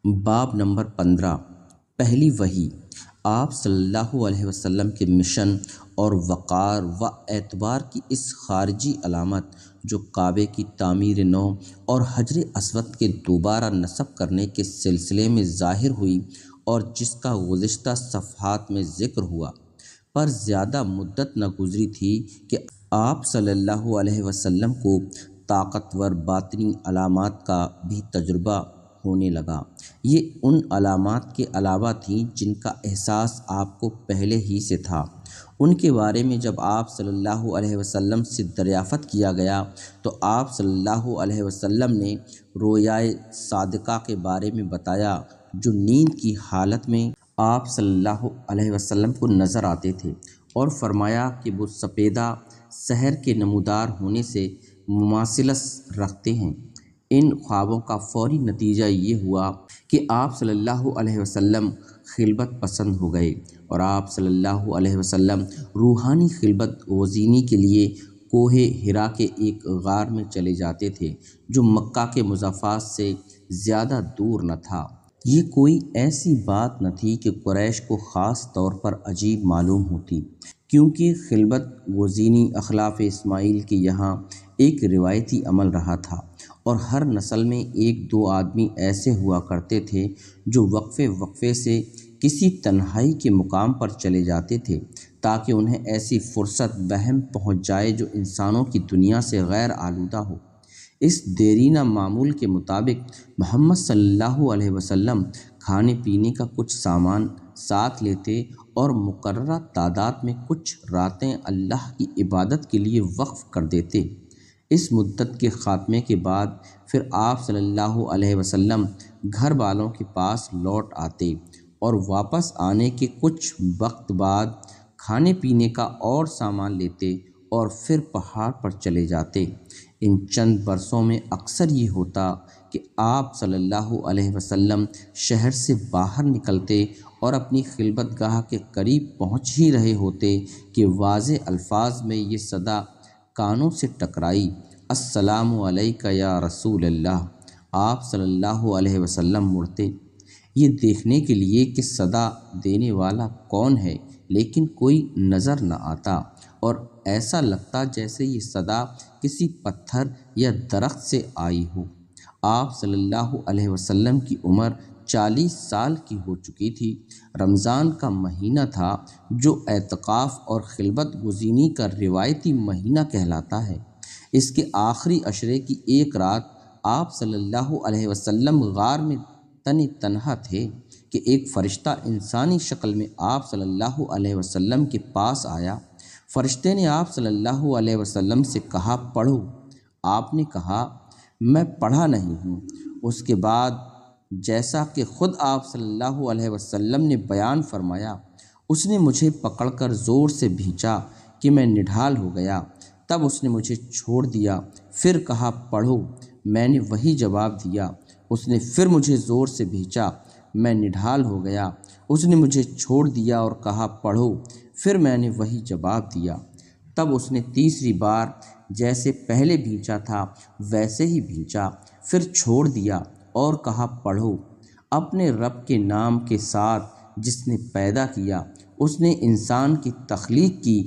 باب نمبر 15 پہلی وحی۔ آپ صلی اللہ علیہ وسلم کے مشن اور وقار و اعتبار کی اس خارجی علامت جو کعبے کی تعمیر نو اور حجر اسود کے دوبارہ نصب کرنے کے سلسلے میں ظاہر ہوئی اور جس کا گزشتہ صفحات میں ذکر ہوا، پر زیادہ مدت نہ گزری تھی کہ آپ صلی اللہ علیہ وسلم کو طاقتور باطنی علامات کا بھی تجربہ ہونے لگا۔ یہ ان علامات کے علاوہ تھیں جن کا احساس آپ کو پہلے ہی سے تھا۔ ان کے بارے میں جب آپ صلی اللہ علیہ وسلم سے دریافت کیا گیا تو آپ صلی اللہ علیہ وسلم نے رویائے صادقہ کے بارے میں بتایا جو نیند کی حالت میں آپ صلی اللہ علیہ وسلم کو نظر آتے تھے، اور فرمایا کہ وہ سپیدہ سحر کے نمودار ہونے سے مماثلت رکھتے ہیں۔ ان خوابوں کا فوری نتیجہ یہ ہوا کہ آپ صلی اللہ علیہ وسلم خلوت پسند ہو گئے، اور آپ صلی اللہ علیہ وسلم روحانی خلوت گزینی کے لیے کوہ حرا کے ایک غار میں چلے جاتے تھے جو مکہ کے مضافات سے زیادہ دور نہ تھا۔ یہ کوئی ایسی بات نہ تھی کہ قریش کو خاص طور پر عجیب معلوم ہوتی، کیونکہ خلوت گزینی اخلاف اسماعیل کے یہاں ایک روایتی عمل رہا تھا، اور ہر نسل میں ایک دو آدمی ایسے ہوا کرتے تھے جو وقفے وقفے سے کسی تنہائی کے مقام پر چلے جاتے تھے تاکہ انہیں ایسی فرصت بہم پہنچ جائے جو انسانوں کی دنیا سے غیر آلودہ ہو۔ اس دیرینہ معمول کے مطابق محمد صلی اللہ علیہ وسلم کھانے پینے کا کچھ سامان ساتھ لیتے اور مقررہ تعداد میں کچھ راتیں اللہ کی عبادت کے لیے وقف کر دیتے۔ اس مدت کے خاتمے کے بعد پھر آپ صلی اللہ علیہ وسلم گھر والوں کے پاس لوٹ آتے، اور واپس آنے کے کچھ وقت بعد کھانے پینے کا اور سامان لیتے اور پھر پہاڑ پر چلے جاتے۔ ان چند برسوں میں اکثر یہ ہوتا کہ آپ صلی اللہ علیہ وسلم شہر سے باہر نکلتے اور اپنی خلوت گاہ کے قریب پہنچ ہی رہے ہوتے کہ واضح الفاظ میں یہ صدا کانوں سے ٹکرائی: السلام علیک یا رسول اللہ۔ آپ صلی اللہ علیہ وسلم مڑتے یہ دیکھنے کے لیے کہ صدا دینے والا کون ہے، لیکن کوئی نظر نہ آتا، اور ایسا لگتا جیسے یہ صدا کسی پتھر یا درخت سے آئی ہو۔ آپ صلی اللہ علیہ وسلم کی عمر 40 سال کی ہو چکی تھی۔ رمضان کا مہینہ تھا جو اعتکاف اور خلوت گزینی کا روایتی مہینہ کہلاتا ہے۔ اس کے آخری عشرے کی ایک رات آپ صلی اللہ علیہ وسلم غار میں تنہا تھے کہ ایک فرشتہ انسانی شکل میں آپ صلی اللہ علیہ وسلم کے پاس آیا۔ فرشتے نے آپ صلی اللہ علیہ وسلم سے کہا، پڑھو۔ آپ نے کہا، میں پڑھا نہیں ہوں۔ اس کے بعد جیسا کہ خود آپ صلی اللہ علیہ وسلم نے بیان فرمایا، اس نے مجھے پکڑ کر زور سے بھینچا کہ میں نڈھال ہو گیا۔ تب اس نے مجھے چھوڑ دیا، پھر کہا، پڑھو۔ میں نے وہی جواب دیا۔ اس نے پھر مجھے زور سے بھینچا، میں نڈھال ہو گیا۔ اس نے مجھے چھوڑ دیا اور کہا، پڑھو۔ پھر میں نے وہی جواب دیا۔ تب اس نے تیسری بار جیسے پہلے بھینچا تھا ویسے ہی بھینچا، پھر چھوڑ دیا اور کہا، پڑھو۔ اپنے رب کے نام کے ساتھ جس نے پیدا کیا، اس نے انسان کی تخلیق کی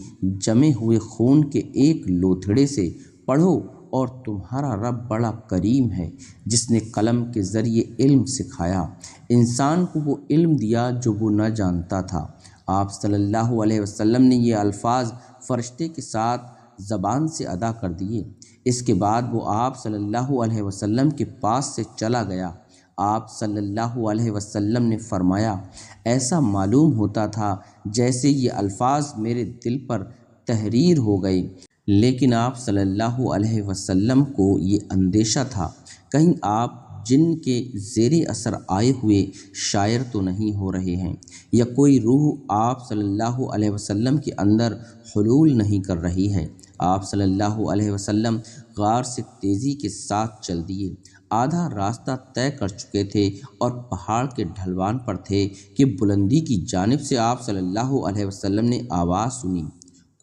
جمے ہوئے خون کے ایک لوتھڑے سے، پڑھو، اور تمہارا رب بڑا کریم ہے جس نے قلم کے ذریعے علم سکھایا، انسان کو وہ علم دیا جو وہ نہ جانتا تھا۔ آپ صلی اللہ علیہ وسلم نے یہ الفاظ فرشتے کے ساتھ زبان سے ادا کر دیے۔ اس کے بعد وہ آپ صلی اللہ علیہ وسلم کے پاس سے چلا گیا۔ آپ صلی اللہ علیہ وسلم نے فرمایا، ایسا معلوم ہوتا تھا جیسے یہ الفاظ میرے دل پر تحریر ہو گئے، لیکن آپ صلی اللہ علیہ وسلم کو یہ اندیشہ تھا کہیں آپ جن کے زیر اثر آئے ہوئے شاعر تو نہیں ہو رہے ہیں، یا کوئی روح آپ صلی اللہ علیہ وسلم کے اندر حلول نہیں کر رہی ہے۔ آپ صلی اللہ علیہ وسلم غار سے تیزی کے ساتھ چل دیے۔ آدھا راستہ طے کر چکے تھے اور پہاڑ کے ڈھلوان پر تھے کہ بلندی کی جانب سے آپ صلی اللہ علیہ وسلم نے آواز سنی۔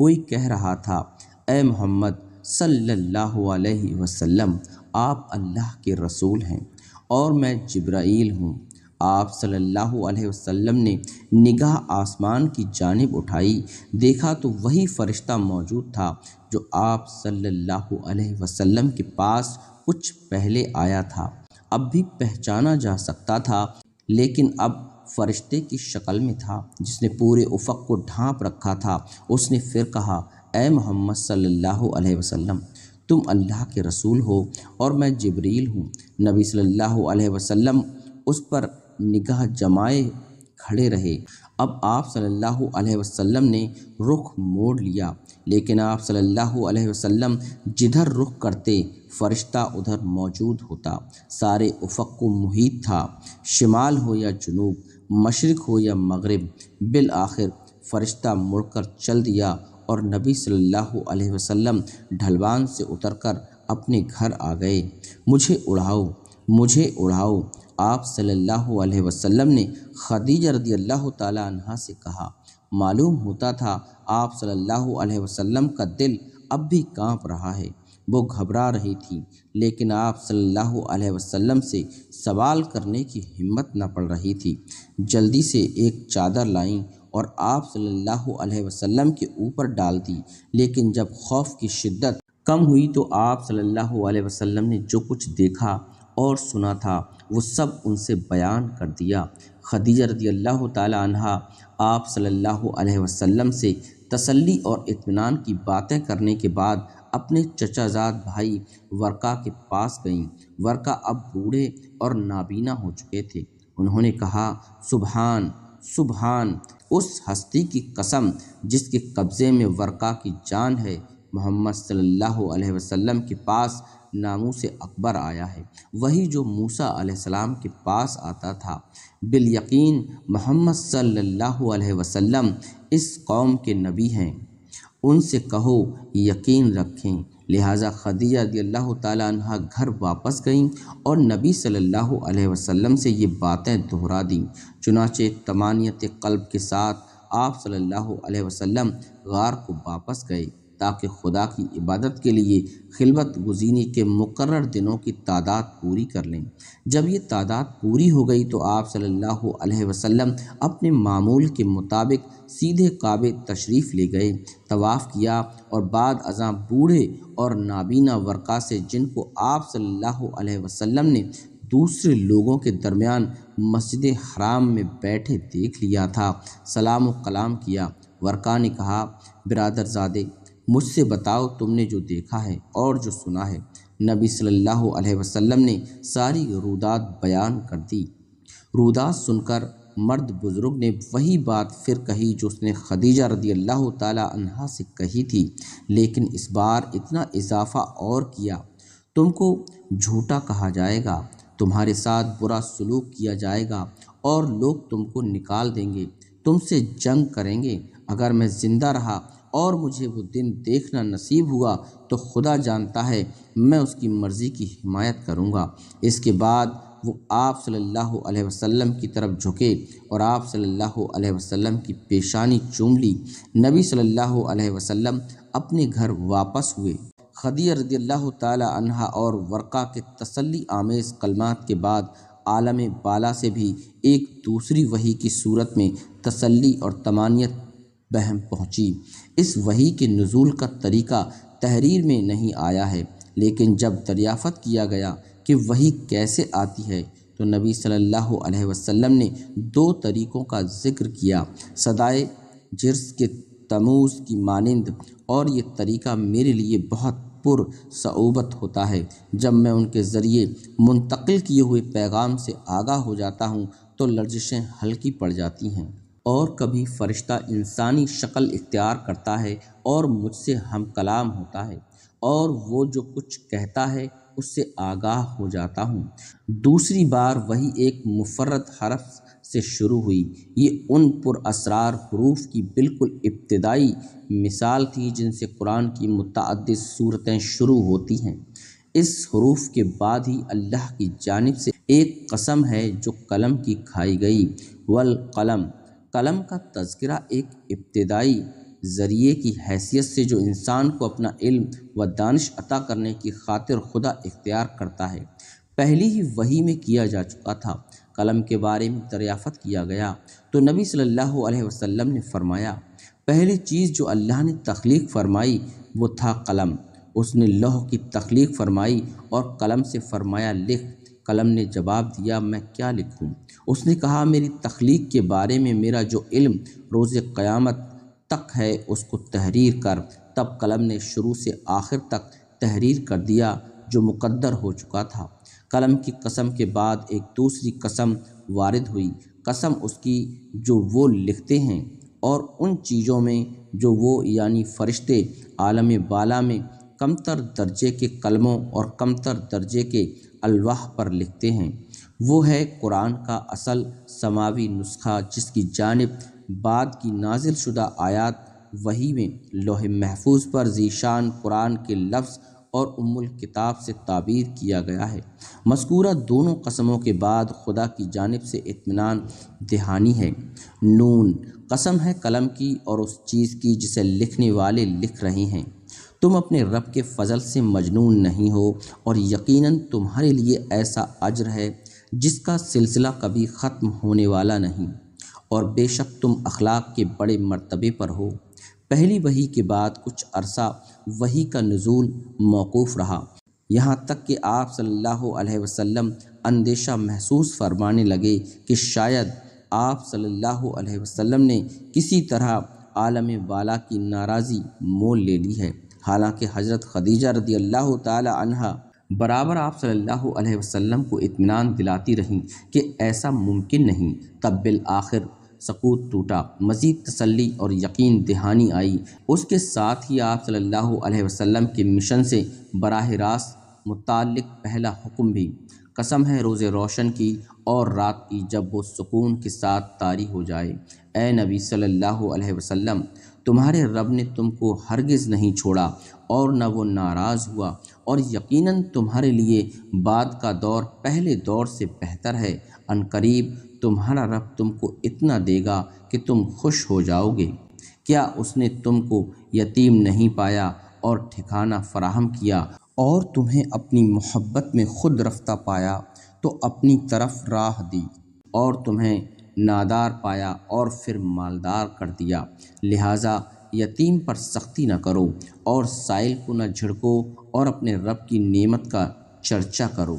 کوئی کہہ رہا تھا، اے محمد صلی اللہ علیہ وسلم، آپ اللہ کے رسول ہیں اور میں جبرائیل ہوں۔ آپ صلی اللہ علیہ وسلم نے نگاہ آسمان کی جانب اٹھائی، دیکھا تو وہی فرشتہ موجود تھا جو آپ صلی اللہ علیہ وسلم کے پاس کچھ پہلے آیا تھا۔ اب بھی پہچانا جا سکتا تھا، لیکن اب فرشتے کی شکل میں تھا جس نے پورے افق کو ڈھانپ رکھا تھا۔ اس نے پھر کہا، اے محمد صلی اللہ علیہ وسلم، تم اللہ کے رسول ہو اور میں جبریل ہوں۔ نبی صلی اللہ علیہ وسلم اس پر نگاہ جمائے کھڑے رہے۔ اب آپ صلی اللہ علیہ وسلم نے رخ موڑ لیا، لیکن آپ صلی اللہ علیہ وسلم جدھر رخ کرتے فرشتہ ادھر موجود ہوتا۔ سارے افق کو محیط تھا، شمال ہو یا جنوب، مشرق ہو یا مغرب۔ بالآخر فرشتہ مڑ کر چل دیا اور نبی صلی اللہ علیہ وسلم ڈھلوان سے اتر کر اپنے گھر آ گئے۔ مجھے اڑاؤ، مجھے اڑاؤ، آپ صلی اللہ علیہ وسلم نے خدیجہ رضی اللہ تعالیٰ عنہا سے کہا۔ معلوم ہوتا تھا آپ صلی اللہ علیہ وسلم کا دل اب بھی کانپ رہا ہے۔ وہ گھبرا رہی تھی، لیکن آپ صلی اللہ علیہ وسلم سے سوال کرنے کی ہمت نہ پڑ رہی تھی۔ جلدی سے ایک چادر لائیں اور آپ صلی اللہ علیہ وسلم کے اوپر ڈال دی، لیکن جب خوف کی شدت کم ہوئی تو آپ صلی اللہ علیہ وسلم نے جو کچھ دیکھا اور سنا تھا وہ سب ان سے بیان کر دیا۔ خدیجہ رضی اللہ تعالیٰ عنہا آپ صلی اللہ علیہ وسلم سے تسلی اور اطمینان کی باتیں کرنے کے بعد اپنے چچا زاد بھائی ورقہ کے پاس گئیں۔ ورقہ اب بوڑھے اور نابینا ہو چکے تھے۔ انہوں نے کہا، سبحان سبحان، اس ہستی کی قسم جس کے قبضے میں ورقہ کی جان ہے، محمد صلی اللہ علیہ وسلم کے پاس ناموس اکبر آیا ہے، وہی جو موسیٰ علیہ السلام کے پاس آتا تھا۔ بالیقین محمد صلی اللہ علیہ وسلم اس قوم کے نبی ہیں، ان سے کہو یقین رکھیں۔ لہٰذا خدیجہ رضی اللہ تعالیٰ عنہ گھر واپس گئیں اور نبی صلی اللہ علیہ وسلم سے یہ باتیں دہرا دیں۔ چنانچہ طمانینت قلب کے ساتھ آپ صلی اللہ علیہ وسلم غار کو واپس گئے تاکہ خدا کی عبادت کے لیے خلوت گزینی کے مقرر دنوں کی تعداد پوری کر لیں۔ جب یہ تعداد پوری ہو گئی تو آپ صلی اللہ علیہ وسلم اپنے معمول کے مطابق سیدھے کعبے تشریف لے گئے، طواف کیا اور بعد ازاں بوڑھے اور نابینا ورقہ سے، جن کو آپ صلی اللہ علیہ وسلم نے دوسرے لوگوں کے درمیان مسجد حرام میں بیٹھے دیکھ لیا تھا، سلام و کلام کیا۔ ورقہ نے کہا، برادر زادے، مجھ سے بتاؤ تم نے جو دیکھا ہے اور جو سنا ہے۔ نبی صلی اللہ علیہ وسلم نے ساری رودات بیان کر دی۔ رودات سن کر مرد بزرگ نے وہی بات پھر کہی جو اس نے خدیجہ رضی اللہ تعالیٰ عنہا سے کہی تھی، لیکن اس بار اتنا اضافہ اور کیا، تم کو جھوٹا کہا جائے گا، تمہارے ساتھ برا سلوک کیا جائے گا اور لوگ تم کو نکال دیں گے، تم سے جنگ کریں گے۔ اگر میں زندہ رہا اور مجھے وہ دن دیکھنا نصیب ہوا تو خدا جانتا ہے میں اس کی مرضی کی حمایت کروں گا۔ اس کے بعد وہ آپ صلی اللہ علیہ وسلم کی طرف جھکے اور آپ صلی اللہ علیہ وسلم کی پیشانی چوم لی۔ نبی صلی اللہ علیہ وسلم اپنے گھر واپس ہوئے۔ خدیجہ رضی اللہ تعالی عنہا اور ورقہ کے تسلی آمیز کلمات کے بعد عالم بالا سے بھی ایک دوسری وحی کی صورت میں تسلی اور طمانینت بہم پہنچی۔ اس وحی کے نزول کا طریقہ تحریر میں نہیں آیا ہے، لیکن جب دریافت کیا گیا کہ وحی کیسے آتی ہے تو نبی صلی اللہ علیہ وسلم نے دو طریقوں کا ذکر کیا، صدائے جرس کے تموز کی مانند، اور یہ طریقہ میرے لیے بہت پر صعوبت ہوتا ہے۔ جب میں ان کے ذریعے منتقل کیے ہوئے پیغام سے آگاہ ہو جاتا ہوں تو لرزشیں ہلکی پڑ جاتی ہیں، اور کبھی فرشتہ انسانی شکل اختیار کرتا ہے اور مجھ سے ہم کلام ہوتا ہے، اور وہ جو کچھ کہتا ہے اس سے آگاہ ہو جاتا ہوں۔ دوسری بار وہی ایک مفرد حرف سے شروع ہوئی۔ یہ ان پر اسرار حروف کی بالکل ابتدائی مثال تھی جن سے قرآن کی متعدد سورتیں شروع ہوتی ہیں۔ اس حروف کے بعد ہی اللہ کی جانب سے ایک قسم ہے جو قلم کی کھائی گئی، والقلم۔ قلم کا تذکرہ ایک ابتدائی ذریعے کی حیثیت سے جو انسان کو اپنا علم و دانش عطا کرنے کی خاطر خدا اختیار کرتا ہے، پہلی ہی وحی میں کیا جا چکا تھا۔ قلم کے بارے میں دریافت کیا گیا تو نبی صلی اللہ علیہ وسلم نے فرمایا، پہلی چیز جو اللہ نے تخلیق فرمائی وہ تھا قلم۔ اس نے لوح کی تخلیق فرمائی اور قلم سے فرمایا لکھ۔ قلم نے جواب دیا، میں کیا لکھوں؟ اس نے کہا، میری تخلیق کے بارے میں میرا جو علم روز قیامت تک ہے اس کو تحریر کر۔ تب قلم نے شروع سے آخر تک تحریر کر دیا جو مقدر ہو چکا تھا۔ قلم کی قسم کے بعد ایک دوسری قسم وارد ہوئی، قسم اس کی جو وہ لکھتے ہیں اور ان چیزوں میں جو وہ یعنی فرشتے عالم بالا میں کمتر درجے کے کلموں اور کمتر درجے کے الواح پر لکھتے ہیں۔ وہ ہے قرآن کا اصل سماوی نسخہ جس کی جانب بعد کی نازل شدہ آیات وحی میں لوح محفوظ پر ذیشان قرآن کے لفظ اور الکتاب سے تعبیر کیا گیا ہے۔ مذکورہ دونوں قسموں کے بعد خدا کی جانب سے اطمینان دہانی ہے۔ نون، قسم ہے قلم کی اور اس چیز کی جسے لکھنے والے لکھ رہے ہیں۔ تم اپنے رب کے فضل سے مجنون نہیں ہو اور یقیناً تمہارے لیے ایسا اجر ہے جس کا سلسلہ کبھی ختم ہونے والا نہیں، اور بے شک تم اخلاق کے بڑے مرتبے پر ہو۔ پہلی وحی کے بعد کچھ عرصہ وحی کا نزول موقوف رہا، یہاں تک کہ آپ صلی اللہ علیہ وسلم اندیشہ محسوس فرمانے لگے کہ شاید آپ صلی اللہ علیہ وسلم نے کسی طرح عالم بالا کی ناراضی مول لے لی ہے۔ حالانکہ حضرت خدیجہ رضی اللہ تعالی عنہا برابر آپ صلی اللہ علیہ وسلم کو اطمینان دلاتی رہیں کہ ایسا ممکن نہیں۔ تب بالآخر سکوت ٹوٹا، مزید تسلی اور یقین دہانی آئی۔ اس کے ساتھ ہی آپ صلی اللہ علیہ وسلم کے مشن سے براہ راست متعلق پہلا حکم بھی، قسم ہے روز روشن کی اور رات کی جب وہ سکون کے ساتھ طاری ہو جائے، اے نبی صلی اللہ علیہ وسلم، تمہارے رب نے تم کو ہرگز نہیں چھوڑا اور نہ وہ ناراض ہوا، اور یقیناً تمہارے لیے بعد کا دور پہلے دور سے بہتر ہے۔ عنقریب تمہارا رب تم کو اتنا دے گا کہ تم خوش ہو جاؤ گے۔ کیا اس نے تم کو یتیم نہیں پایا اور ٹھکانہ فراہم کیا اور تمہیں اپنی محبت میں خود رفتہ پایا تو اپنی طرف راہ دی، اور تمہیں نادار پایا اور پھر مالدار کر دیا؟ لہٰذا یتیم پر سختی نہ کرو اور سائل کو نہ جھڑکو اور اپنے رب کی نعمت کا چرچا کرو۔